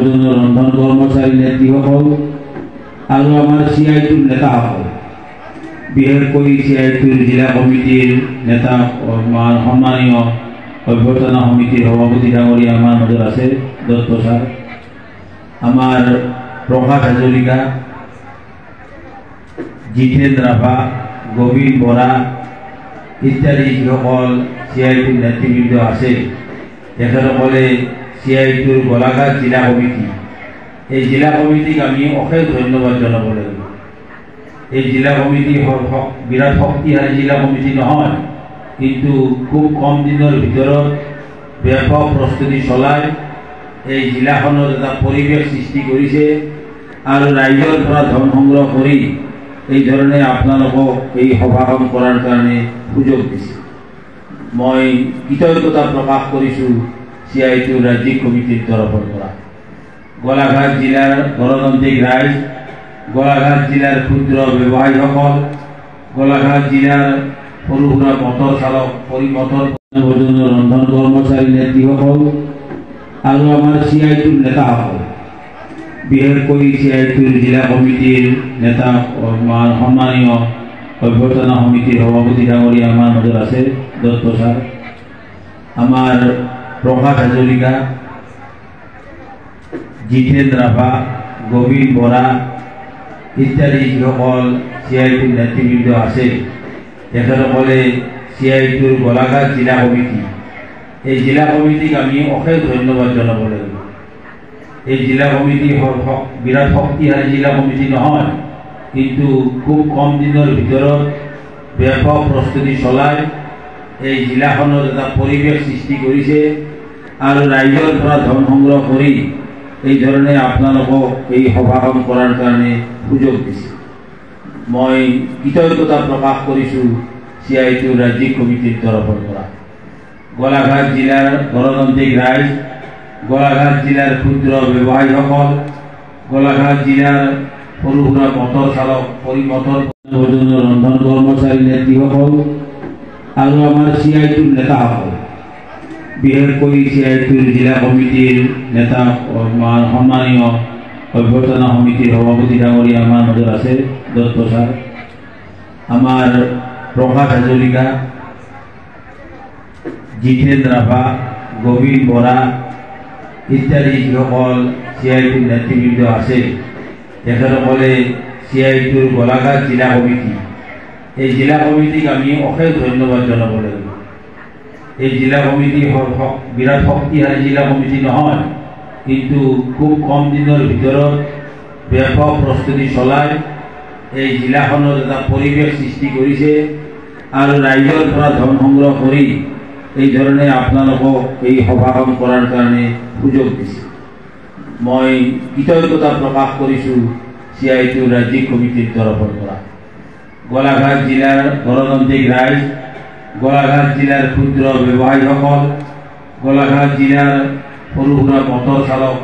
নৱজন্ম ৰন্ধন কৰ্মচাৰী নেতৃসকল আৰু আমাৰ CI2 নেতাসকল, বিশেষকৈ CI2 জিলা কমিটিৰ নেতা সন্মানীয় অভ্যৰ্থনা সমিতিৰ সভাপতি ডাঙৰীয়া আমাৰ মাজত আছে দত্ত ছাৰ, আমাৰ প্ৰকাশ হাজৰিকা, জিতেন ৰাভা, গোবিন্দ বৰা ইত্যাদি যিসকল CI2 নেতৃবৃন্দ আছে, তেখেতসকলে CI2 গোলাঘাট জিলা কমিটি, এই জিলা কমিটিক আমি অশেষ ধন্যবাদ জনাব লাগিব। এই জিলা কমিটি বিৰাট শক্তিশালী জিলা কমিটি নহয়, কিন্তু খুব কম দিনৰ ভিতৰত ব্যাপক প্ৰস্তুতি চলাই এই জিলাখনত এটা পৰিৱেশ সৃষ্টি কৰিছে আৰু ৰাইজৰ পৰা ধন সংগ্ৰহ কৰি এই ধৰণে আপোনালোকক এই সভাখন কৰাৰ কাৰণে সুযোগ দিছে। মই কৃতজ্ঞতা প্ৰকাশ কৰিছোঁ CI2 ৰাজ্যিক কমিটিৰ তৰফৰ পৰা। গোলাঘাট জিলাৰ গণতান্ত্ৰিক ৰাইজ, গোলাঘাট জিলাৰ ক্ষুদ্ৰ ব্যৱসায়ীসকল, গোলাঘাট জিলাৰ সৰু সুৰা মটৰ চালক মটৰ ৰন্ধন কৰ্মচাৰী নেতৃসকল আৰু আমাৰ CI2 নেতাসকল, বিশেষকৈ CI2 জিলা কমিটিৰ নেতা সন্মানীয় অভ্যৰ্থনা সমিতিৰ সভাপতি ডাঙৰীয়া আমাৰ মাজত আছে দত্ত ছাৰ, আমাৰ প্ৰকাশ হাজৰিকা, জিতেন ৰাভা, গোবিন্দ বৰা ইত্যাদি যিসকল CI2 নেতৃবৃন্দ আছে, তেখেতসকলে CI2 গোলাঘাট জিলা কমিটি, এই জিলা কমিটিক আমি অশেষ ধন্যবাদ জনাব লাগিব। এই জিলা কমিটি বিৰাট শক্তিশালী জিলা কমিটি নহয়, কিন্তু খুব কম দিনৰ ভিতৰত ব্যাপক প্ৰস্তুতি চলাই এই জিলাখনত এটা পৰিৱেশ সৃষ্টি কৰিছে আৰু ৰাইজৰ পৰা ধন সংগ্ৰহ কৰি এই ধৰণে আপোনালোকক এই সভাখন কৰাৰ কাৰণে সুযোগ দিছে। মই কৃতজ্ঞতা প্ৰকাশ কৰিছোঁ CI2 ৰাজ্যিক কমিটিৰ তৰফৰ পৰা। গোলাঘাট জিলাৰ গণতান্ত্ৰিক ৰাইজ, গোলাঘাট জিলাৰ ক্ষুদ্ৰ ব্যৱসায়ীসকল, গোলাঘাট জিলাৰ সৰু সুৰা মটৰ চালক ৰন্ধন কৰ্মচাৰী নেতৃসকল আৰু আমাৰ CI2 নেতাসকল, বিশেষকৈ CI2 জিলা কমিটিৰ নেতা সন্মানীয় অভ্যৰ্থনা সমিতিৰ সভাপতি ডাঙৰীয়া আমাৰ মাজত আছে দত্ত ছাৰ, আমাৰ প্ৰকাশ হাজৰিকা, জিতেন ৰাভা, গোবিন্দ বৰা ইত্যাদি যিসকল CI2 নেতৃবৃন্দ আছে, তেখেতসকলে CI2 গোলাঘাট জিলা কমিটি, এই জিলা কমিটিক আমি অশেষ ধন্যবাদ জনাব লাগিব। এই জিলা কমিটি বিৰাট শক্তিশালী জিলা কমিটি নহয়, কিন্তু খুব কম দিনৰ ভিতৰত ব্যাপক প্ৰস্তুতি চলাই এই জিলাখনত এটা পৰিৱেশ সৃষ্টি কৰিছে আৰু ৰাইজৰ পৰা ধন সংগ্ৰহ কৰি এই ধৰণে আপোনালোকক এই সভাখন কৰাৰ কাৰণে সুযোগ দিছে। মই কৃতজ্ঞতা প্ৰকাশ কৰিছোঁ CI2 ৰাজ্যিক কমিটিৰ তৰফৰ পৰা। গোলাঘাট জিলাৰ গণতান্ত্ৰিক ৰাইজ, গোলাঘাট জিলাৰ ক্ষুদ্ৰ ব্যৱসায়ীসকল, গোলাঘাট জিলাৰ সৰু সুৰা মটৰ চালক